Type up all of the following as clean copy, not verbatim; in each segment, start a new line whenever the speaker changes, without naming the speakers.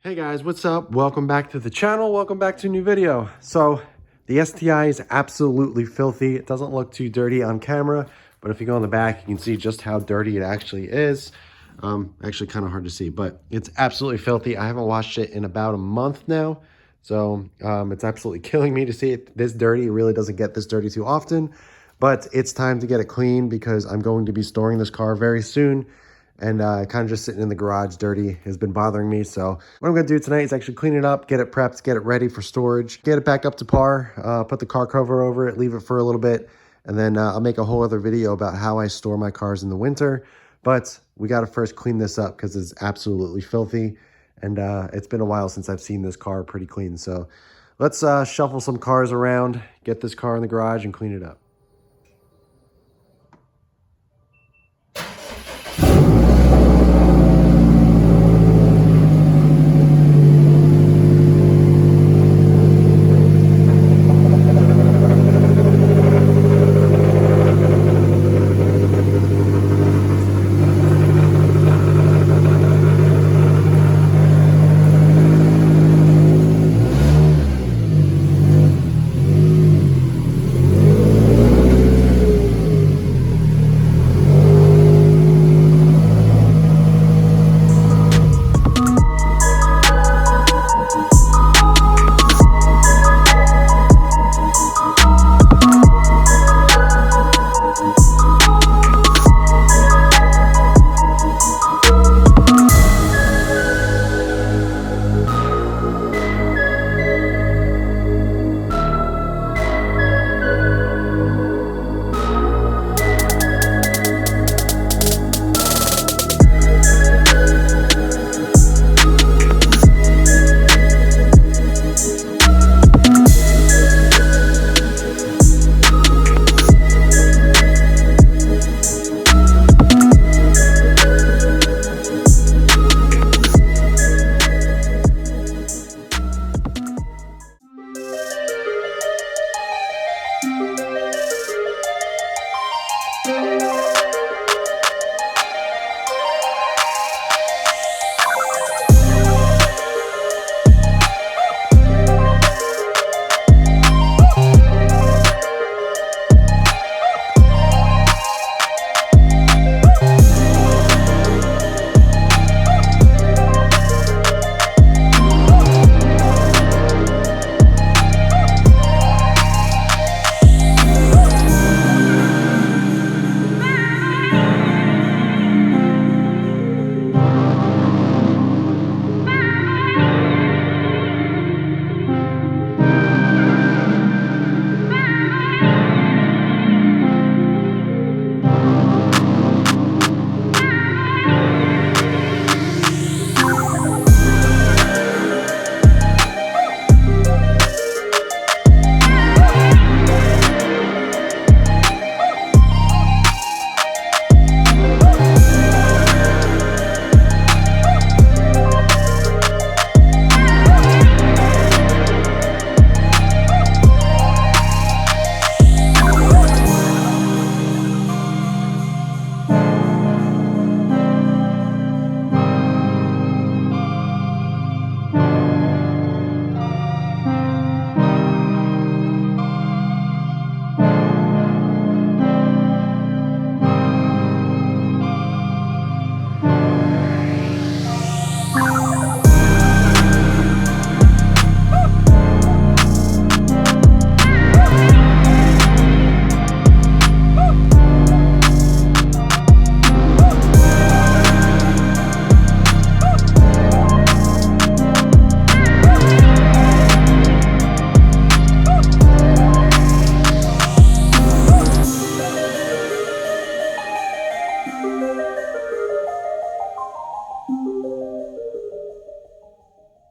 Hey guys, what's up? Welcome back to the channel. Welcome back to a new video. So the STI is absolutely filthy. It doesn't look too dirty on camera, but if you go in the back, you can see just how dirty it actually is. Actually kind of hard to see, but it's absolutely filthy. I haven't washed it in about a month now. So it's absolutely killing me to see it this dirty. It really doesn't get this dirty too often, but it's time to get it clean because I'm going to be storing this car very soon. And kind of just sitting in the garage dirty has been bothering me. So what I'm going to do tonight is actually clean it up, get it prepped, get it ready for storage, get it back up to par, put the car cover over it, leave it for a little bit, and then I'll make a whole other video about how I store my cars in the winter. But we got to first clean this up because it's absolutely filthy. And it's been a while since I've seen this car pretty clean. So let's shuffle some cars around, get this car in the garage and clean it up.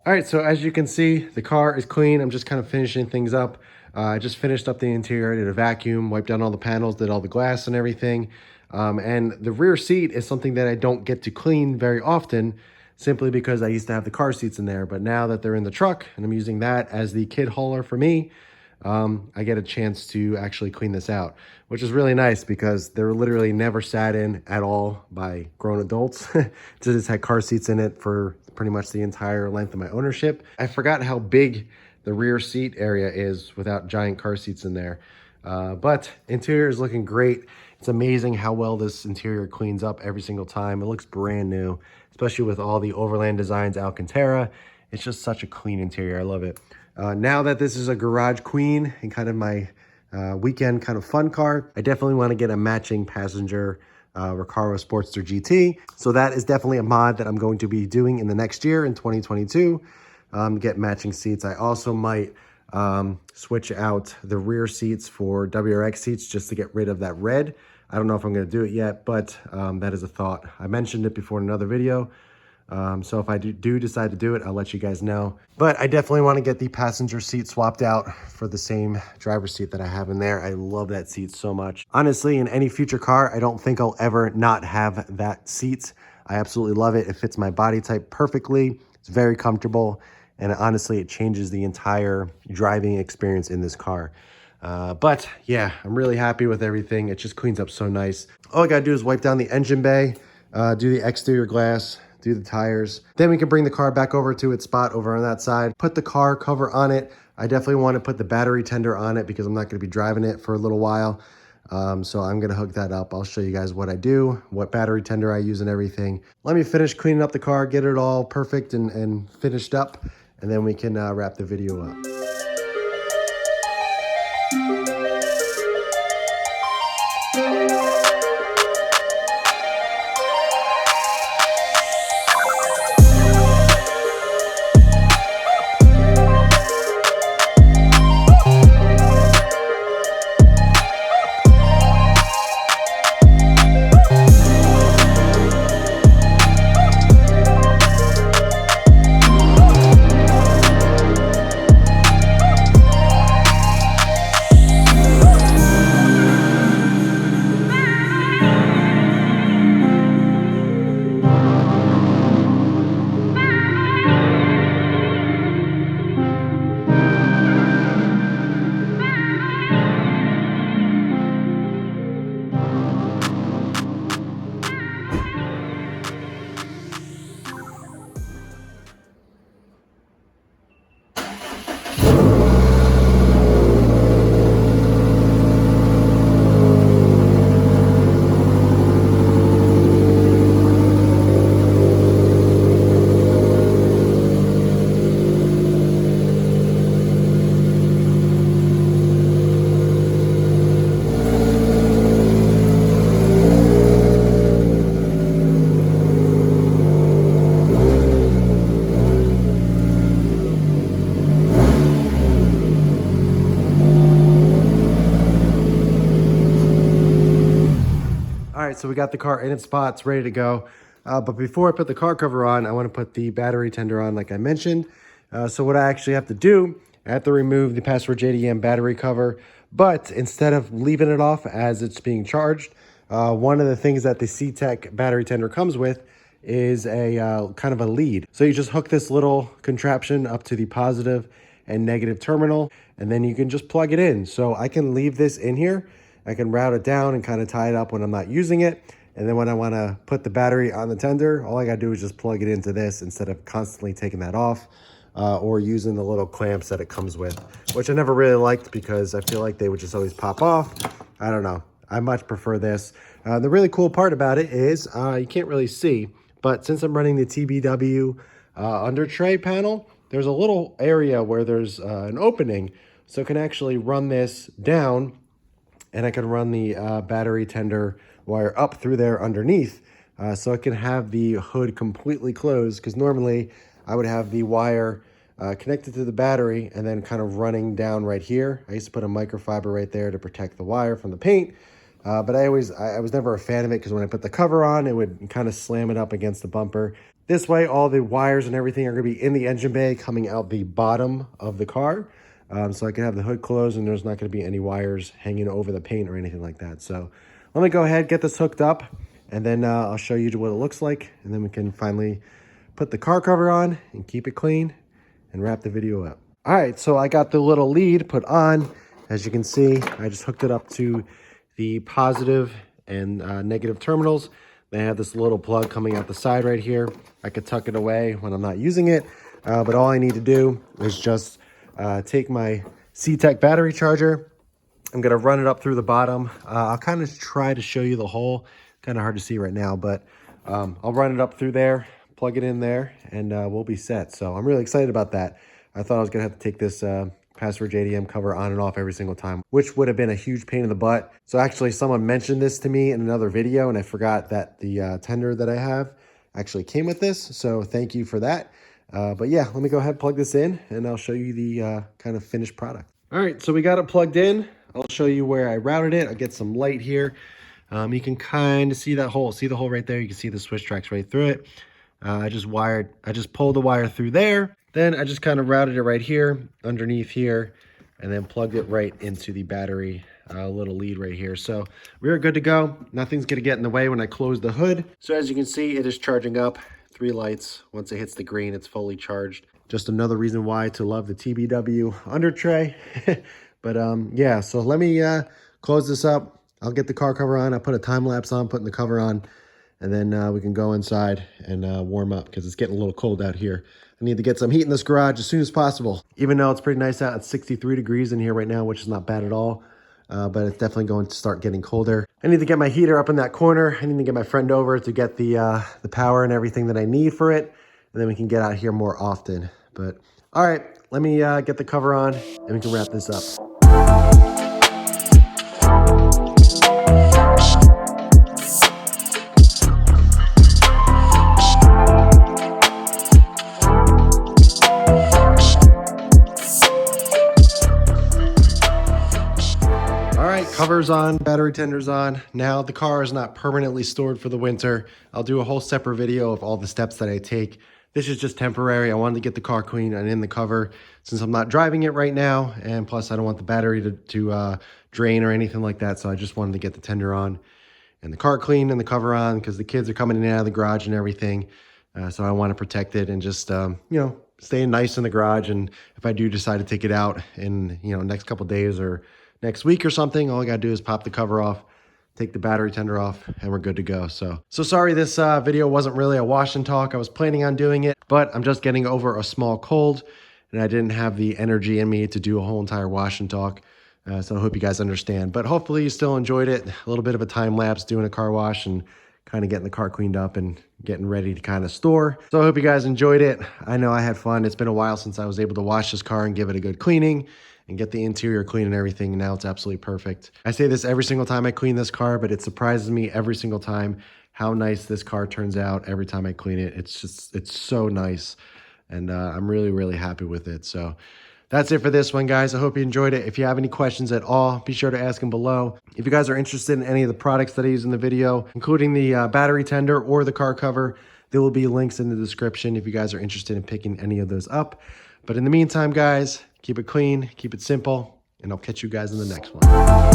All right, so as you can see, the car is clean. I'm just kind of finishing things up. I just finished up the interior, did a vacuum, wiped down all the panels, did all the glass and everything. And the rear seat is something that I don't get to clean very often, simply because I used to have the car seats in there. But now that they're in the truck and I'm using that as the kid hauler for me, I get a chance to actually clean this out, which is really nice because they're literally never sat in at all by grown adults. Just had car seats in it for pretty much the entire length of my ownership. I forgot how big the rear seat area is without giant car seats in there. But interior is looking great. It's amazing how well this interior cleans up every single time. It looks brand new, especially with all the Overland Designs Alcantara. It's just such a clean interior. I love it. Now that this is a garage queen and kind of my weekend kind of fun car, I definitely want to get a matching passenger Recaro Sportster GT. So that is definitely a mod that I'm going to be doing in the next year in 2022. Get matching seats. I also might switch out the rear seats for WRX seats just to get rid of that red. I don't know if I'm going to do it yet, but that is a thought. I mentioned it before in another video. So if I do decide to do it, I'll let you guys know. But I definitely want to get the passenger seat swapped out for the same driver's seat that I have in there. I love that seat so much. Honestly, in any future car, I don't think I'll ever not have that seat. I absolutely love it. It fits my body type perfectly. It's very comfortable. And honestly, it changes the entire driving experience in this car. But yeah, I'm really happy with everything. It just cleans up so nice. All I gotta do is wipe down the engine bay, do the exterior glass, do the tires. Then we can bring the car back over to its spot over on that side, put the car cover on it. I definitely want to put the battery tender on it because I'm not gonna be driving it for a little while. So I'm gonna hook that up. I'll show you guys what I do, what battery tender I use and everything. Let me finish cleaning up the car, get it all perfect and finished up, and then we can wrap the video up. All right, so we got the car in its spots, ready to go. But before I put the car cover on, I want to put the battery tender on like I mentioned. So what I actually have to do, I have to remove the Password JDM battery cover. But instead of leaving it off as it's being charged, one of the things that the C-Tech battery tender comes with is a kind of a lead. So you just hook this little contraption up to the positive and negative terminal, and then you can just plug it in. So I can leave this in here. I can route it down and kind of tie it up when I'm not using it. And then when I want to put the battery on the tender, all I got to do is just plug it into this instead of constantly taking that off or using the little clamps that it comes with, which I never really liked because I feel like they would just always pop off. I don't know. I much prefer this. The really cool part about it is you can't really see, but since I'm running the TBW under tray panel, there's a little area where there's an opening. So I can actually run this down, and I can run the battery tender wire up through there underneath, so I can have the hood completely closed, because normally I would have the wire connected to the battery and then kind of running down right here. I used to put a microfiber right there to protect the wire from the paint, but I was never a fan of it because when I put the cover on, it would kind of slam it up against the bumper. This way, all the wires and everything are going to be in the engine bay coming out the bottom of the car. So I can have the hood closed and there's not going to be any wires hanging over the paint or anything like that. So let me go ahead, get this hooked up, and then I'll show you what it looks like. And then we can finally put the car cover on and keep it clean and wrap the video up. All right, so I got the little lead put on. As you can see, I just hooked it up to the positive and negative terminals. They have this little plug coming out the side right here. I could tuck it away when I'm not using it. But all I need to do is just take my C-Tech battery charger. I'm going to run it up through the bottom. I'll kind of try to show you the hole. Kind of hard to see right now, but I'll run it up through there, plug it in there, and we'll be set. So I'm really excited about that. I thought I was going to have to take this password JDM cover on and off every single time, which would have been a huge pain in the butt. So actually someone mentioned this to me in another video, and I forgot that the tender that I have actually came with this. So thank you for that. But yeah, let me go ahead and plug this in, and I'll show you the kind of finished product. All right, so we got it plugged in. I'll show you where I routed it. I'll get some light here. You can kind of see that hole. See the hole right there? You can see the switch tracks right through it. I just pulled the wire through there. Then I just kind of routed it right here, underneath here, and then plugged it right into the battery little lead right here. So we're good to go. Nothing's gonna get in the way when I close the hood. So as you can see, it is charging up. 3 lights. Once it hits the green, it's fully charged. Just another reason why to love the TBW under tray. But yeah, so let me close this up. I'll get the car cover on. I put a time lapse on, putting the cover on, and then we can go inside and warm up because it's getting a little cold out here. I need to get some heat in this garage as soon as possible. Even though it's pretty nice out, it's 63 degrees in here right now, which is not bad at all. But it's definitely going to start getting colder. I need to get my heater up in that corner. I need to get my friend over to get the power and everything that I need for it. And then we can get out here more often. But all right, let me get the cover on and we can wrap this up. Cover's on, battery tender's on. Now the car is not permanently stored for the winter. I'll do a whole separate video of all the steps that I take. This is just temporary. I wanted to get the car clean and in the cover since I'm not driving it right now. And plus I don't want the battery to drain or anything like that. So I just wanted to get the tender on and the car clean and the cover on because the kids are coming in and out of the garage and everything. So I want to protect it and just, you know, stay nice in the garage. And if I do decide to take it out in, you know, next couple days or next week or something, all I gotta do is pop the cover off, take the battery tender off, and we're good to go. So sorry this video wasn't really a wash and talk. I was planning on doing it, but I'm just getting over a small cold, and I didn't have the energy in me to do a whole entire wash and talk. So I hope you guys understand. But hopefully you still enjoyed it. A little bit of a time lapse doing a car wash and kind of getting the car cleaned up and getting ready to kind of store. So I hope you guys enjoyed it. I know I had fun. It's been a while since I was able to wash this car and give it a good cleaning and get the interior clean and everything. And now it's absolutely perfect. I say this every single time I clean this car, but it surprises me every single time how nice this car turns out every time I clean it. It's so nice. And I'm really, really happy with it. So that's it for this one, guys. I hope you enjoyed it. If you have any questions at all, be sure to ask them below. If you guys are interested in any of the products that I use in the video, including the battery tender or the car cover, there will be links in the description if you guys are interested in picking any of those up. But in the meantime, guys, keep it clean, keep it simple, and I'll catch you guys in the next one.